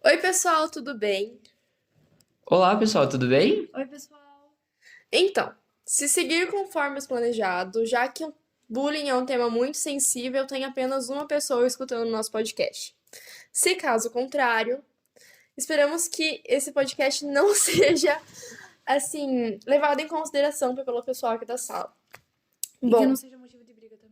Oi, pessoal, tudo bem? Olá, pessoal, tudo bem? Oi, pessoal. Então, se seguir conforme os planejado, já que o bullying é um tema muito sensível, tem apenas uma pessoa escutando o nosso podcast. Se caso contrário, esperamos que esse podcast não seja, assim, levado em consideração pelo pessoal aqui da sala. E que não Bom, seja motivo de briga também.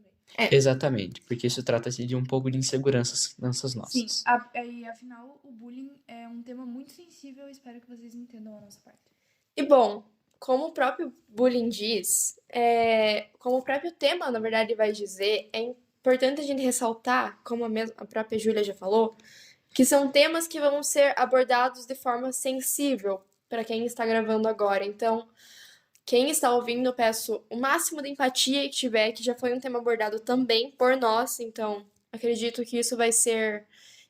Exatamente, porque isso trata-se de um pouco de inseguranças Sim, nossas. e afinal, o bullying é um tema muito sensível e espero que vocês entendam a nossa parte. bom, como o próprio bullying diz, como o próprio tema, na verdade, vai dizer, é importante a gente ressaltar, como a própria Júlia já falou, que são temas que vão ser abordados de forma sensível para quem está gravando agora. Então, quem está ouvindo, eu peço o máximo de empatia que tiver, que já foi um tema abordado também por nós, então acredito que isso vai ser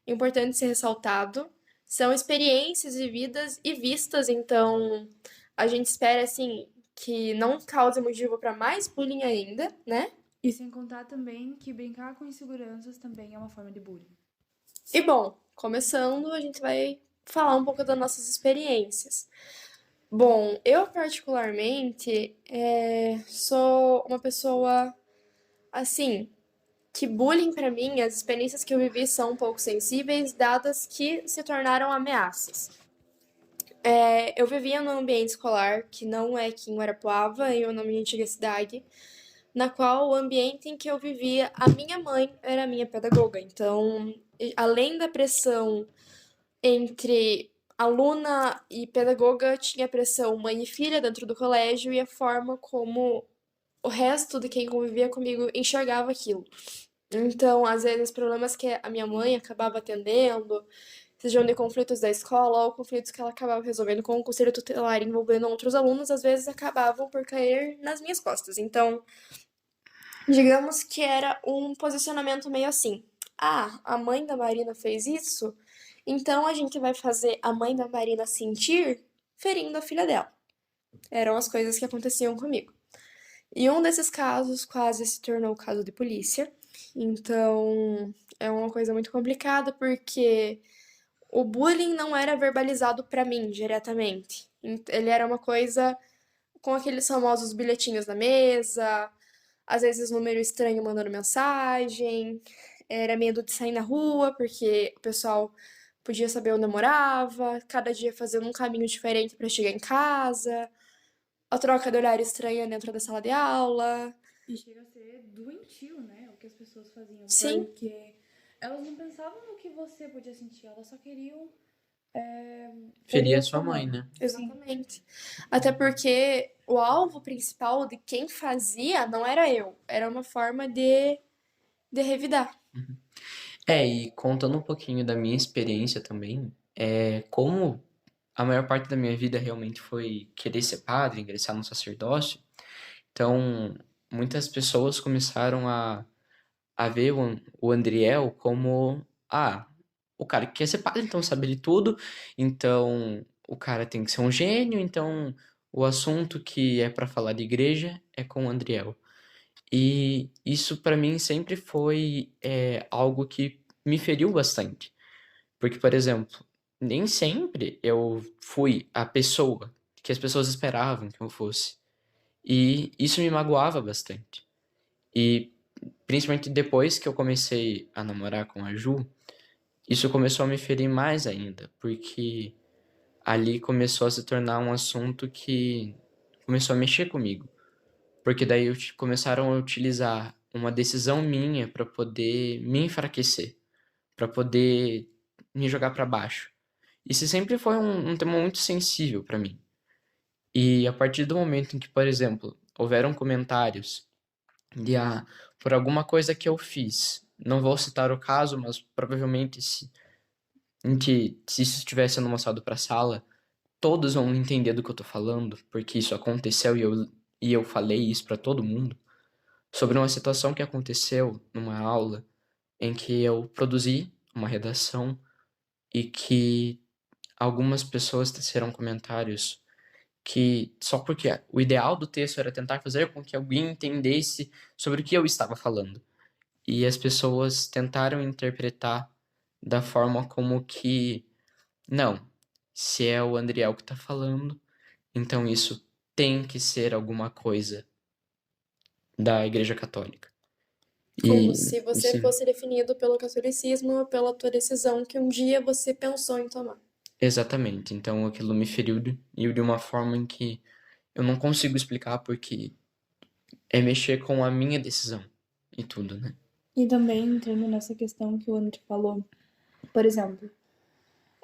importante ser ressaltado. São experiências vividas e vistas, então a gente espera assim que não cause motivo para mais bullying ainda, né? E sem contar também que brincar com inseguranças também é uma forma de bullying. E bom, começando, a gente vai falar um pouco das nossas experiências. Bom, eu particularmente sou uma pessoa assim que bullying pra mim, as experiências que eu vivi são um pouco sensíveis, dadas que se tornaram ameaças. Eu vivia num ambiente escolar que não é aqui em Guarapuava, eu na minha antiga cidade, na qual o ambiente em que eu vivia, a minha mãe era a minha pedagoga. Então, além da pressão entre aluna e pedagoga, tinha pressão mãe e filha dentro do colégio e a forma como o resto de quem convivia comigo enxergava aquilo. Então, às vezes, problemas que a minha mãe acabava atendendo, sejam de conflitos da escola ou conflitos que ela acabava resolvendo com o conselho tutelar envolvendo outros alunos, às vezes acabavam por cair nas minhas costas. Então, digamos que era um posicionamento meio assim: ah, a mãe da Marina fez isso, então a gente vai fazer a mãe da Marina sentir ferindo a filha dela. Eram as coisas que aconteciam comigo. E um desses casos quase se tornou caso de polícia. Então, é uma coisa muito complicada porque o bullying não era verbalizado pra mim diretamente. Ele era uma coisa com aqueles famosos bilhetinhos na mesa, às vezes número estranho mandando mensagem, era medo de sair na rua porque o pessoal podia saber onde eu morava, cada dia fazendo um caminho diferente pra chegar em casa, a troca de olhar estranha dentro da sala de aula. E chega a ser doentio, né? O que as pessoas faziam. Sim, Porque elas não pensavam no que você podia sentir, elas só queriam ferir Feria a a sua sua mãe, mãe. né? Sim. exatamente. Até porque o alvo principal de quem fazia não era eu, era uma forma de revidar. Uhum. E contando um pouquinho da minha experiência também, como a maior parte da minha vida realmente foi querer ser padre, ingressar no sacerdócio, então muitas pessoas começaram a ver o Andriel como, o cara que quer ser padre, então sabe de tudo, então o cara tem que ser um gênio, então o assunto que é para falar de igreja é com o Andriel. E isso para mim sempre foi algo que me feriu bastante. Porque, por exemplo, nem sempre eu fui a pessoa que as pessoas esperavam que eu fosse. E isso me magoava bastante. E principalmente depois que eu comecei a namorar com a Ju, isso começou a me ferir mais ainda, porque ali começou a se tornar um assunto que começou a mexer comigo. Porque daí começaram a utilizar uma decisão minha para poder me enfraquecer, para poder me jogar para baixo. Isso sempre foi um tema muito sensível para mim. E a partir do momento em que, por exemplo, houveram comentários de por alguma coisa que eu fiz, não vou citar o caso, mas provavelmente se isso tivesse sendo mostrado para a sala, todos vão entender do que eu tô falando, porque isso aconteceu e eu falei isso para todo mundo, sobre uma situação que aconteceu numa aula em que eu produzi uma redação e que algumas pessoas teceram comentários que só porque o ideal do texto era tentar fazer com que alguém entendesse sobre o que eu estava falando. E as pessoas tentaram interpretar da forma como que não, se é o Andriel que tá falando, então isso tem que ser alguma coisa da Igreja Católica. Como E se você isso, fosse definido pelo catolicismo ou pela tua decisão que um dia você pensou em tomar. exatamente. Então aquilo me feriu de uma forma em que eu não consigo explicar porque é mexer com a minha decisão e tudo, né? E também entrando nessa questão que o André falou, por exemplo,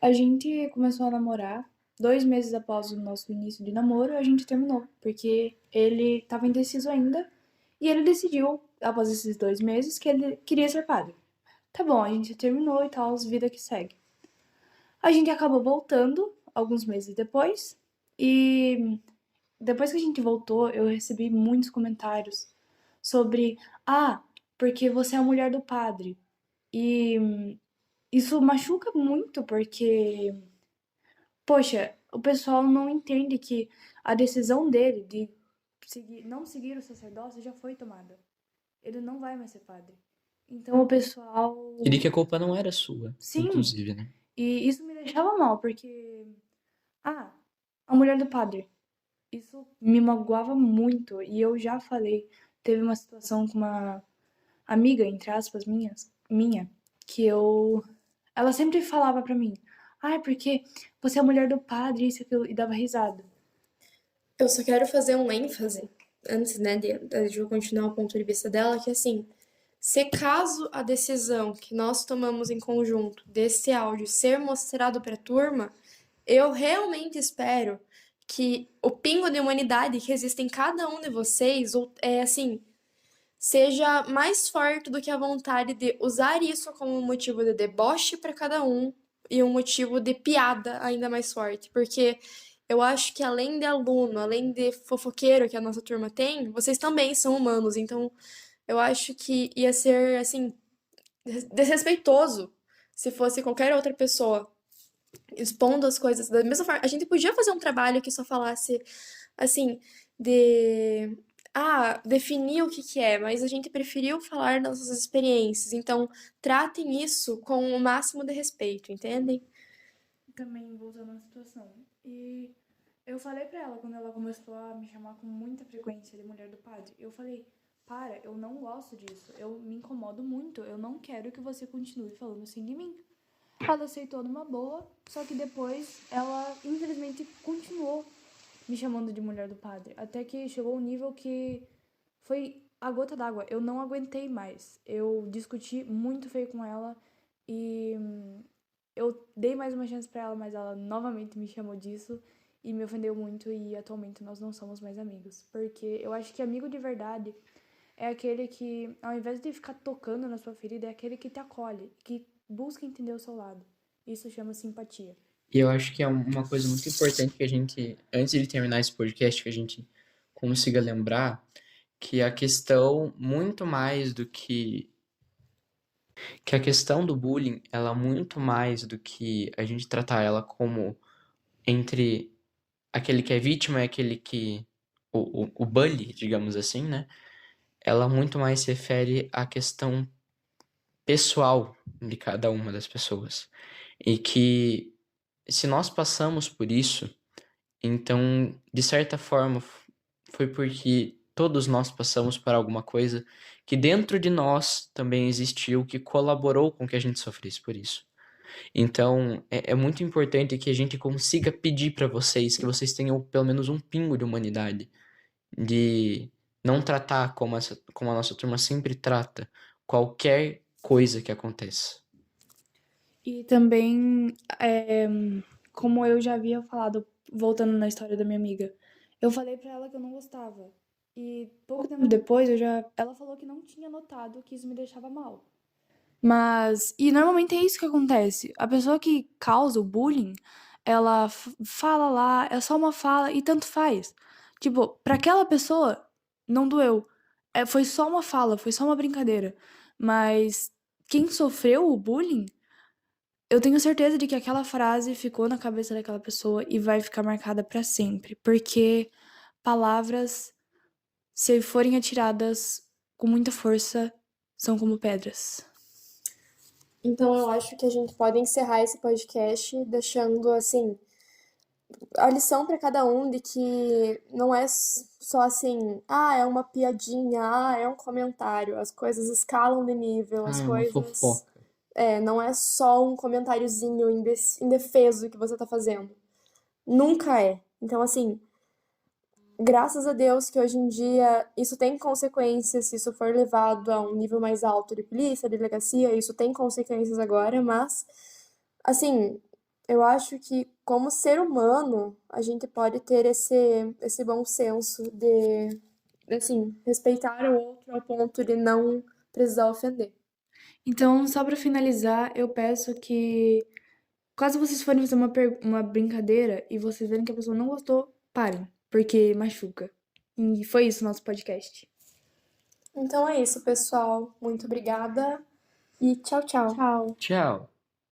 a gente começou a namorar, 2 meses após o nosso início de namoro, a gente terminou, porque ele estava indeciso ainda e ele decidiu, após esses 2 meses, que ele queria ser padre. Tá bom, a gente terminou e tal, vida que segue. A gente acabou voltando alguns meses depois e depois que a gente voltou, eu recebi muitos comentários sobre, ah, porque você é a mulher do padre. E isso machuca muito porque, poxa, o pessoal não entende que a decisão dele de não seguir o sacerdócio já foi tomada. Ele não vai mais ser padre. Então o pessoal, E de que a culpa não era sua, sim, inclusive, né? e isso me deixava mal, porque, ah, a mulher do padre. Isso me magoava muito e eu já falei, teve uma situação com uma amiga, entre aspas, minha, que ela sempre falava pra mim, ai, porque você é a mulher do padre, isso e aquilo, e dava risada. Eu só quero fazer um ênfase, antes, né, de eu continuar o ponto de vista dela, que assim, se caso a decisão que nós tomamos em conjunto desse áudio ser mostrado para a turma, eu realmente espero que o pingo de humanidade que existe em cada um de vocês, é assim, seja mais forte do que a vontade de usar isso como um motivo de deboche para cada um e um motivo de piada ainda mais forte, porque eu acho que além de aluno, além de fofoqueiro que a nossa turma tem, vocês também são humanos, então eu acho que ia ser assim desrespeitoso se fosse qualquer outra pessoa expondo as coisas da mesma forma. A gente podia fazer um trabalho que só falasse assim de definir o que que é, mas a gente preferiu falar das nossas experiências. Então, tratem isso com o máximo de respeito, entendem? Também voltando à situação. E eu falei pra ela, quando ela começou a me chamar com muita frequência de mulher do padre, eu falei, para, eu não gosto disso, eu me incomodo muito, eu não quero que você continue falando assim de mim. Ela aceitou numa boa, só que depois ela, infelizmente, continuou me chamando de mulher do padre. Até que chegou um nível que foi a gota d'água. Eu não aguentei mais. Eu discuti muito feio com ela e eu dei mais uma chance pra ela, mas ela novamente me chamou disso e me ofendeu muito e atualmente nós não somos mais amigos. Porque eu acho que amigo de verdade é aquele que, ao invés de ficar tocando na sua ferida, é aquele que te acolhe, que busca entender o seu lado. Isso chama simpatia. E eu acho que é uma coisa muito importante que a gente, antes de terminar esse podcast, que a gente consiga lembrar que a questão, muito mais do que a questão do bullying, ela muito mais do que a gente tratar ela como entre aquele que é vítima e aquele que, o bully, digamos assim, né? Ela muito mais se refere à questão pessoal de cada uma das pessoas. E que se nós passamos por isso, então, de certa forma, foi porque todos nós passamos por alguma coisa que dentro de nós também existiu que colaborou com que a gente sofresse por isso. Então, é muito importante que a gente consiga pedir para vocês que vocês tenham pelo menos um pingo de humanidade, de não tratar como a nossa turma sempre trata qualquer coisa que aconteça. E também, como eu já havia falado, voltando na história da minha amiga, eu falei pra ela que eu não gostava. E pouco tempo depois, ela falou que não tinha notado que isso me deixava mal. E normalmente é isso que acontece. A pessoa que causa o bullying, ela fala lá, é só uma fala e tanto faz. Tipo, pra aquela pessoa, não doeu. Foi só uma fala, foi só uma brincadeira. Mas quem sofreu o bullying, eu tenho certeza de que aquela frase ficou na cabeça daquela pessoa e vai ficar marcada pra sempre. Porque palavras, se forem atiradas com muita força, são como pedras. Então eu acho que a gente pode encerrar esse podcast deixando assim a lição para cada um de que não é só assim, ah, é uma piadinha, ah, é um comentário. As coisas escalam de nível, as Ah, é uma coisas. fofoca. Não é só um comentáriozinho indefeso que você tá fazendo. Nunca é. Então, assim, graças a Deus que hoje em dia isso tem consequências, se isso for levado a um nível mais alto de polícia, delegacia, isso tem consequências agora, mas, assim, eu acho que como ser humano, a gente pode ter esse bom senso de, assim, respeitar o outro ao ponto de não precisar ofender. Então, só pra finalizar, eu peço que, caso vocês forem fazer uma brincadeira e vocês verem que a pessoa não gostou, parem, porque machuca. E foi isso o nosso podcast. Então é isso, pessoal. Muito obrigada e tchau, tchau. Tchau. Tchau.